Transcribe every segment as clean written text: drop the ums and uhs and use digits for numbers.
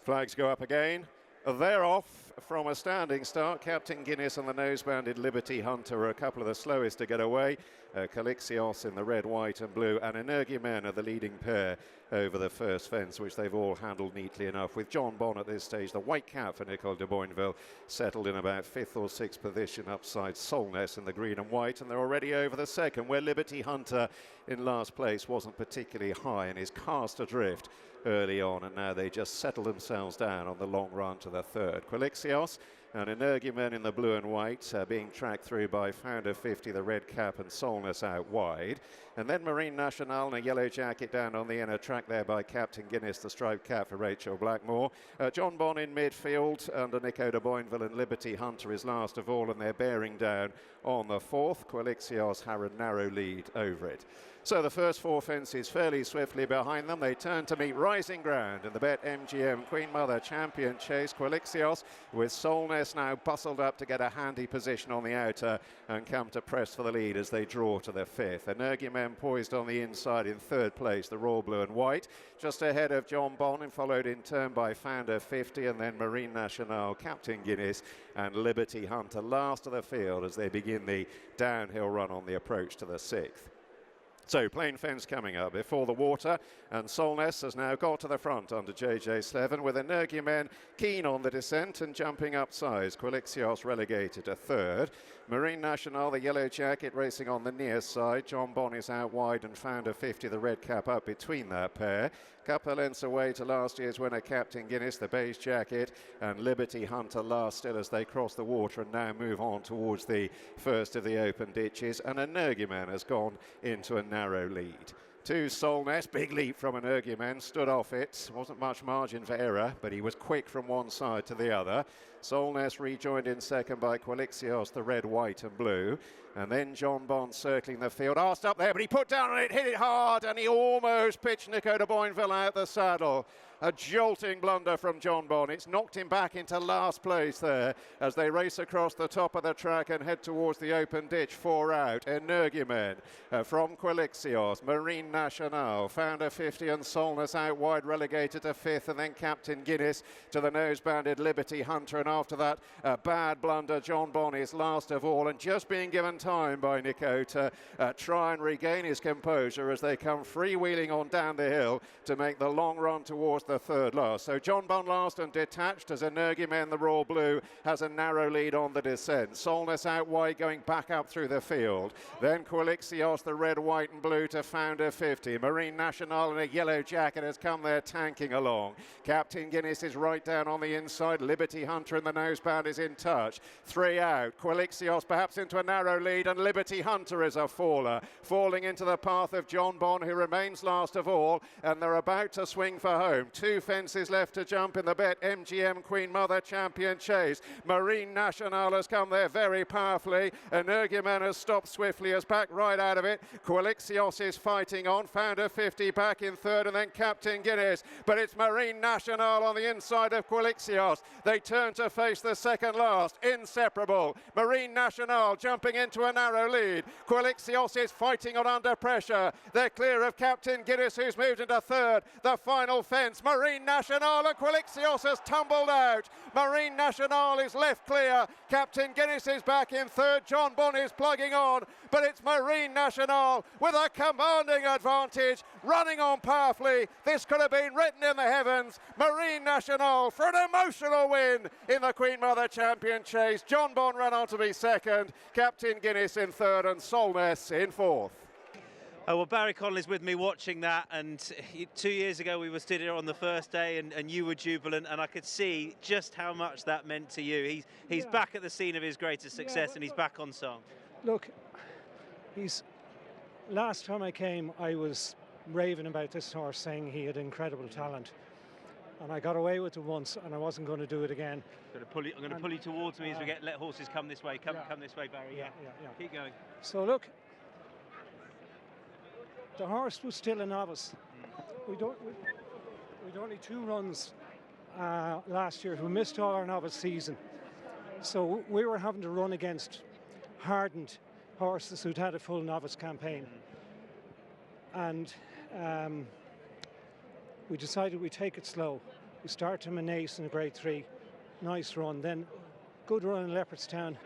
Flags go up again. They're off from a standing start. Captain Guinness and the nose-banded Liberty Hunter are a couple of the slowest to get away. Quilixios in the red, white and blue, and Energumene are the leading pair over the first fence, which they've all handled neatly enough. With Jonbon at this stage, the white cap for Nicole de Boinville, settled in about 5th or 6th position upside Solness in the green and white, and they're already over the second, where Liberty Hunter in last place wasn't particularly high and is cast adrift early on, and now they just settle themselves down on the long run to the third. Quilixios and Energumene in the blue and white being tracked through by Founder 50, the red cap, and Solness out wide. And then Marine Nationale in a yellow jacket down on the inner track there by Captain Guinness, the striped cap for Rachel Blackmore. Jonbon in midfield under Nico de Boinville, and Liberty Hunter is last of all, and they're bearing down on the fourth. Quilixios had a narrow lead over it. So the first four fences fairly swiftly behind them. They turn to meet rising ground in the BetMGM Queen Mother Champion Chase. Quilixios with Solness now bustled up to get a handy position on the outer and come to press for the lead as they draw to the fifth. Energumene poised on the inside in third place, the royal blue and white, just ahead of Jonbon, and followed in turn by Founder 50, and then Marine Nationale, Captain Guinness and Liberty Hunter last of the field as they begin the downhill run on the approach to the sixth. So, plain fence coming up before the water, and Solness has now got to the front under JJ Slevin, with Energumene keen on the descent and jumping up size. Quilixios relegated to third. Marine Nationale, the yellow jacket, racing on the near side. Jonbon is out wide, and Founder 50, the red cap, up between that pair. Couple of lengths away to last year's winner, Captain Guinness, the beige jacket, and Liberty Hunter last still as they cross the water and now move on towards the first of the open ditches. And Energumene has gone into a narrow lead. To Solness, big leap from Energumene, stood off it. Wasn't much margin for error, but he was quick from one side to the other. Solness rejoined in second by Quilixios, the red, white and blue. And then Jonbon circling the field, asked up there, but he put down on it, hit it hard, and he almost pitched Nico de Boinville out the saddle. A jolting blunder from Jonbon. It's knocked him back into last place there as they race across the top of the track and head towards the open ditch, four out. Energumene from Quilixios, Marine Nationale, Founder 50 and Solness out wide, relegated to fifth, and then Captain Guinness to the nose-banded Liberty Hunter, and after that a bad blunder. Jonbon is last of all, and just being given time by Nico to try and regain his composure as they come freewheeling on down the hill to make the long run towards the third last. So Jonbon last and detached as Energumene, the royal blue, has a narrow lead on the descent. Solness out wide going back up through the field. Then Quilixios, the red, white and blue, to Founder 50. Marine Nationale in a yellow jacket has come there tanking along. Captain Guinness is right down on the inside. Liberty Hunter in the noseband is in touch. Three out. Quilixios perhaps into a narrow lead, and Liberty Hunter is a faller, falling into the path of Jonbon, who remains last of all, and they're about to swing for home. Two fences left to jump in the BetMGM Queen Mother Champion Chase. Marine Nationale has come there very powerfully. Energumene has stopped swiftly, has backed right out of it. Quilixios is fighting on. Founder 50 back in third, and then Captain Guinness. But it's Marine Nationale on the inside of Quilixios. They turn to face the second last. Inseparable. Marine Nationale jumping into a narrow lead. Quilixios is fighting on under pressure. They're clear of Captain Guinness, who's moved into third. The final fence. Marine Nationale, and Quilixios has tumbled out. Marine Nationale is left clear. Captain Guinness is back in third. Jonbon is plugging on, but it's Marine Nationale with a commanding advantage, running on powerfully. This could have been written in the heavens. Marine Nationale for an emotional win in the Queen Mother Champion Chase. Jonbon ran on to be second, Captain Guinness in third, and Solness in fourth. Oh, well, Barry Connell is with me watching that, and 2 years ago we were stood here on the first day and you were jubilant, and I could see just how much that meant to you. He's back at the scene of his greatest success, and he's back on song. Look, last time I came, I was raving about this horse, saying he had incredible talent. And I got away with it once, and I wasn't going to do it again. I'm going to pull you towards me as we let horses come this way. Come this way, Barry. Yeah. Keep going. So look, the horse was still a novice. We'd only 2 runs last year. We missed all our novice season. So we were having to run against hardened horses who'd had a full novice campaign. And we decided we'd take it slow. We started him in Ace in a grade 3, nice run. Then good run in Leopardstown,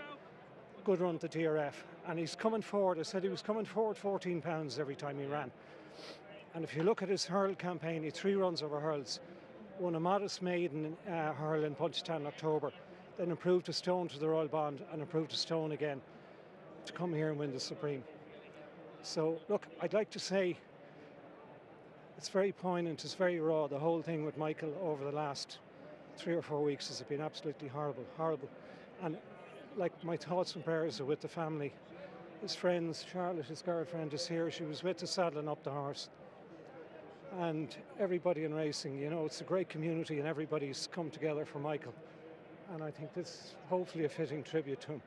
good run to DRF. And he's coming forward. I said he was coming forward 14 pounds every time he ran. And if you look at his hurl campaign, he had 3 runs over hurls. Won a modest maiden hurl in Punchestown in October, then improved a stone to the Royal Bond and improved a stone again to come here and win the Supreme. So look, I'd like to say it's very poignant, it's very raw. The whole thing with Michael over the last 3 or 4 weeks has been absolutely horrible, horrible. And like, my thoughts and prayers are with the family. His friends, Charlotte, his girlfriend, is here. She was with the saddling up the horse. And everybody in racing, you know, it's a great community and everybody's come together for Michael. And I think this is hopefully a fitting tribute to him.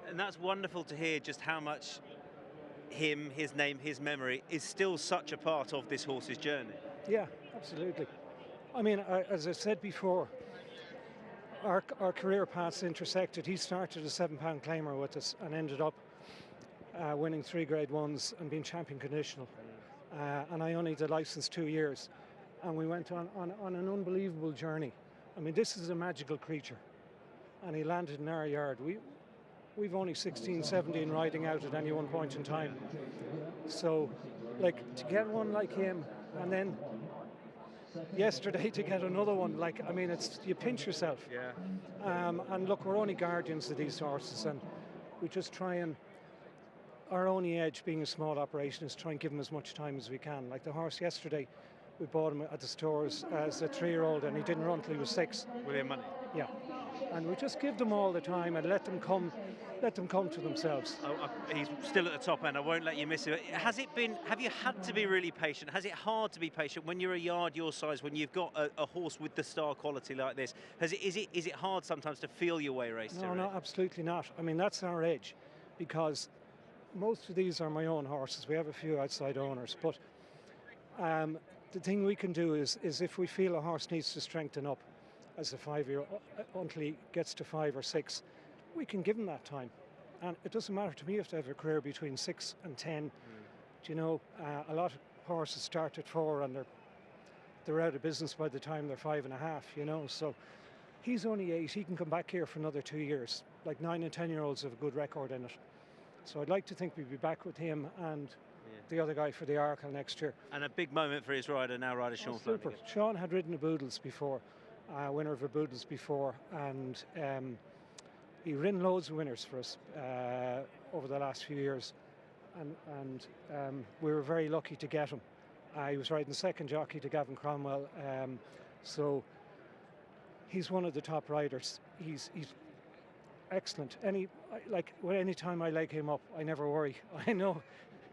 And that's wonderful to hear just how much him, his name, his memory is still such a part of this horse's journey. Yeah, absolutely. I mean, as I said before, our career paths intersected. He started a 7-pound claimer with us and ended up winning 3 grade 1s and being champion conditional. And I only did license 2 years. And we went on an unbelievable journey. I mean, this is a magical creature. And he landed in our yard. We've only 16, 17 riding out at any one point in time. So, like, to get one like him, and then yesterday to get another one, like, I mean, it's, you pinch yourself. Yeah. And look, we're only guardians of these horses, and we just try and, our only edge being a small operation is try and give him as much time as we can. Like the horse yesterday, we bought him at the stores as a 3-year-old and he didn't run till he was 6. William Money. Yeah. And we just give them all the time and let them come to themselves. Oh, he's still at the top end. I won't let you miss it. Have you had to be really patient? Has it hard to be patient when you're a yard your size, when you've got a horse with the star quality like this? Is it hard sometimes to feel your way race? No, absolutely not. I mean, that's our edge, because most of these are my own horses. We have a few outside owners, but the thing we can do is if we feel a horse needs to strengthen up as a 5-year-old until he gets to 5 or 6, we can give him that time. And it doesn't matter to me if they have a career between 6 and 10. Do you know, a lot of horses start at 4 and they're out of business by the time they're 5.5, you know. So he's only 8. He can come back here for another 2 years. Like 9 and 10-year-olds have a good record in it. So I'd like to think we'd be back with him and the other guy for the Arkle next year. And a big moment for his rider, Sean Flanagan. Super. Sean had ridden a Boodles before, winner of a Boodles before, and he ridden loads of winners for us over the last few years, and we were very lucky to get him. He was riding second jockey to Gavin Cromwell, so he's one of the top riders. He's excellent. Any time I leg him up, I never worry. I know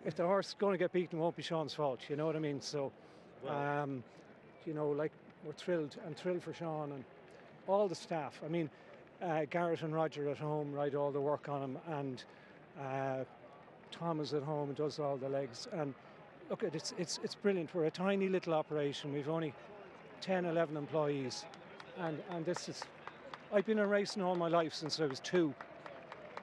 if the horse is going to get beaten, it won't be Sean's fault. You know what I mean? So, you know, like, we're thrilled for Sean and all the staff. I mean, Garrett and Roger at home ride all the work on him, and Tom is at home and does all the legs. And look, it's brilliant. We're a tiny little operation. We've only 10, 11 employees, and this is. I've been in racing all my life since I was 2,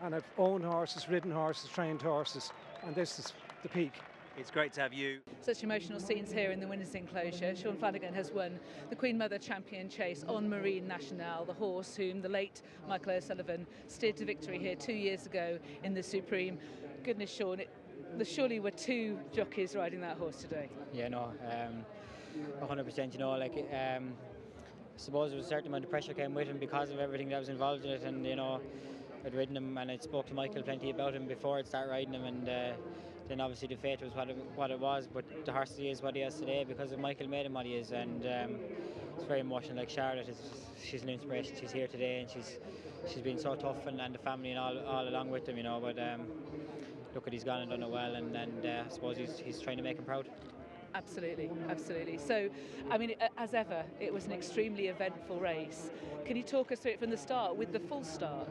and I've owned horses, ridden horses, trained horses, and this is the peak. It's great to have you. Such emotional scenes here in the winners' enclosure. Sean Flanagan has won the Queen Mother Champion Chase on Marine Nationale, the horse whom the late Michael O'Sullivan steered to victory here 2 years ago in the Supreme. Goodness, Sean, there surely were 2 jockeys riding that horse today. Yeah, no, 100%, you know, like, I suppose there was a certain amount of pressure came with him because of everything that was involved in it, and, you know, I'd ridden him and I'd spoke to Michael plenty about him before I'd start riding him, and then obviously the fate was what it was, but the horse is what he is today because of Michael made him what he is, and it's very emotional. Like Charlotte, she's an inspiration. She's here today and she's been so tough, and the family and all along with him, you know, but look, he's gone and done it well, and I suppose he's trying to make him proud. Absolutely, absolutely. So, I mean, as ever, it was an extremely eventful race. Can you talk us through it from the start, with the full start?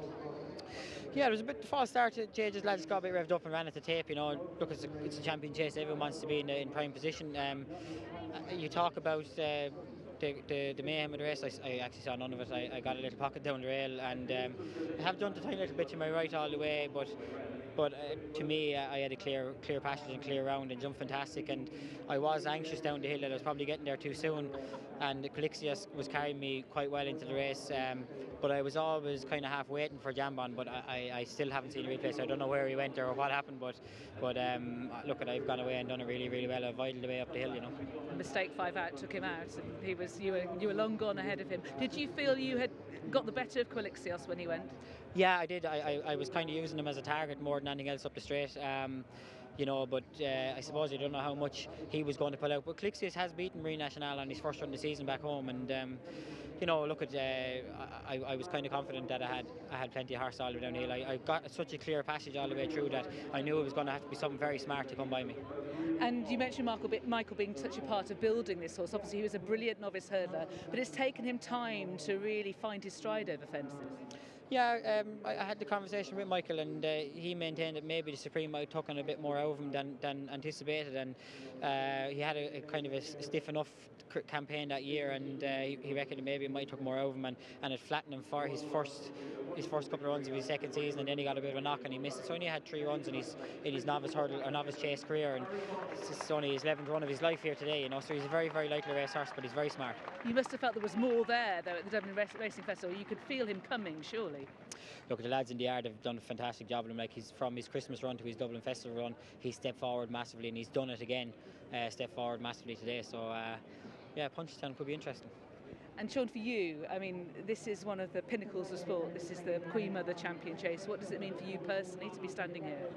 Yeah, there was a bit of a false start. Jay's lads got a bit revved up and ran at the tape, you know. Look, it's a champion chase. Everyone wants to be in prime position. You talk about the mayhem of the race. I actually saw none of it. I got a little pocket down the rail, and I have done the tiny little bit to my right all the way, but But to me, I had a clear passage and clear round and jumped fantastic. And I was anxious down the hill that I was probably getting there too soon. And Quilixios was carrying me quite well into the race. But I was always kind of half waiting for Jonbon, but I still haven't seen a replay, so I don't know where he went or what happened. But look, I've gone away and done it really, really well. I've idled away up the hill, you know. Mistake 5 out took him out, and you were long gone ahead of him. Did you feel you had got the better of Quilixios when he went? Yeah, I did. I was kind of using him as a target more than anything else up the straight. You know, but I suppose you don't know how much he was going to pull out. But Quilixios has beaten Marine Nationale on his first run of the season back home, and you know, look at I was kind of confident that I had plenty of horse all the way down the hill. I got such a clear passage all the way through that I knew it was going to have to be something very smart to come by me. And you mentioned Michael being such a part of building this horse. Obviously, he was a brilliant novice hurdler, but it's taken him time to really find his stride over fences. Yeah, I had the conversation with Michael, and he maintained that maybe the Supreme might have taken a bit more out of him than anticipated, and he had a kind of a stiff enough campaign that year, and he reckoned maybe it might have took more out of him, and it flattened him for his first couple of runs of his second season, and then he got a bit of a knock and he missed it. So he only had 3 runs in his novice hurdle or novice chase career, and it's only his 11th run of his life here today, you know. So he's a very, very likely race horse, but he's very smart. You must have felt there was more there though at the Dublin Racing Festival. You could feel him coming, surely. Look, the lads in the yard have done a fantastic job of him. Like, he's from his Christmas run to his Dublin Festival run, he's stepped forward massively, and he's done it again, stepped forward massively today. So yeah, Punchestown could be interesting. And Sean, for you, I mean, this is one of the pinnacles of sport. This is the Queen Mother Champion Chase. What does it mean for you personally to be standing here?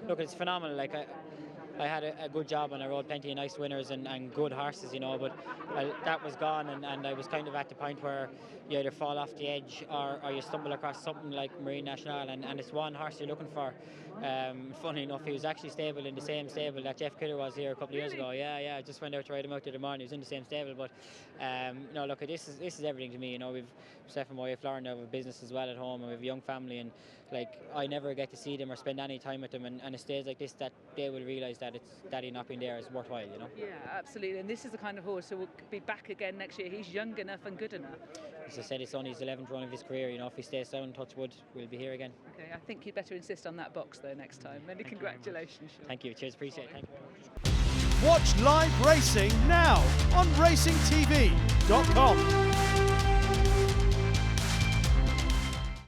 Look, it's phenomenal. Like, I had a good job and I rode plenty of nice winners and good horses, you know, but that was gone, and I was kind of at the point where you either fall off the edge or you stumble across something like Marine Nationale, and it's one horse you're looking for. Funny enough, he was actually stable in the same stable that Jeff Kidder was here a couple of years ago. Yeah, I just went out to ride him out the other morning. He was in the same stable, but you know, look, this is everything to me. You know, we've Steph and my wife Lauren have a business as well at home, and we have a young family, and like, I never get to see them or spend any time with them, and it stays like this that they will realise that it's Daddy not being there is worthwhile, you know. Yeah, absolutely. And this is the kind of horse who will be back again next year. He's young enough and good enough. As I said, it's only his 11th run of his career. You know, if he stays down, touch wood, we'll be here again. Okay, I think you'd better insist on that box though next time. Many congratulations, Sean. Thank you. Cheers. Appreciate it. Thank you. Watch live racing now on racingtv.com.